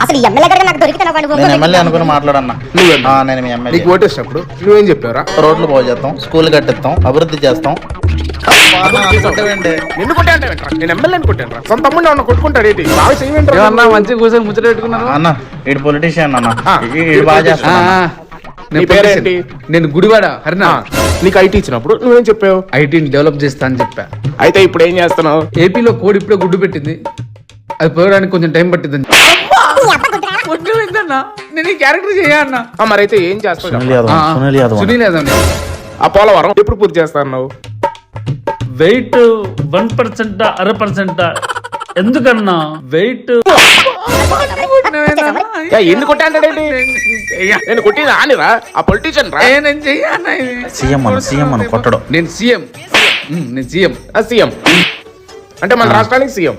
అసలు ఎమ్మెల్యే గారు నాకు దొరికితే నేను ఎమ్మెల్యే అనుకుని మాట్లాడన్నా. నేను మీ ఎమ్మెల్యే. నీకు ఓటేసినప్పుడు నువ్వేం చెప్పావురా? రోడ్లు బాగు చేస్తాం, స్కూల్ కట్టిస్తాం, అభివృద్ధి చేస్తాం. నిన్ను కొట్టే అంటే నేను ఎమ్మెల్యే కొట్టాను. సొంత తమ్ముడు ఉన్న కొట్టుకుంటాడు ఏంటి? బాగా చేయమంటారు ఏమన్నా మంచిగా కూర్చొని ముచ్చట పెట్టుకున్నాను. అన్న ఈడు పొలిటీషియన్ అన్న, ఈడు బాగా చేస్తాను. నీ పేరేంటి? నేను గుడివాడ హరినా. నీకు ఐటీ ఇచ్చినప్పుడు నువ్వేం చెప్పావు? ఐటీని డెవలప్ చేస్తా అని చెప్పా. అయితే ఇప్పుడు ఏం చేస్తున్నావు? ఏపీలో కోడి ఇప్పుడే గుడ్డు పెట్టింది, అది పోయడానికి కొంచెం టైం పట్టింది. నేను ఈ క్యారెక్టర్ చేయన్నా. మరైతే ఏం చేస్తావు? సునీల్ యాదవ్. ఆ పోలవరం ఎప్పుడు పూర్తి చేస్తాను? వెయిట్ 1% 0.5% ఎందుకన్నా వెయిట్ ఎందుకు కొట్టాడండి? నేను కొట్టింది ఆనిరా, ఆ పొలిటీషియన్ రా. నేను చెయ్యన్నా. సీఎం అని కొట్టడం. నేను సీఎం. నేను సీఎం. సీఎం అంటే మన రాష్ట్రానికి సీఎం.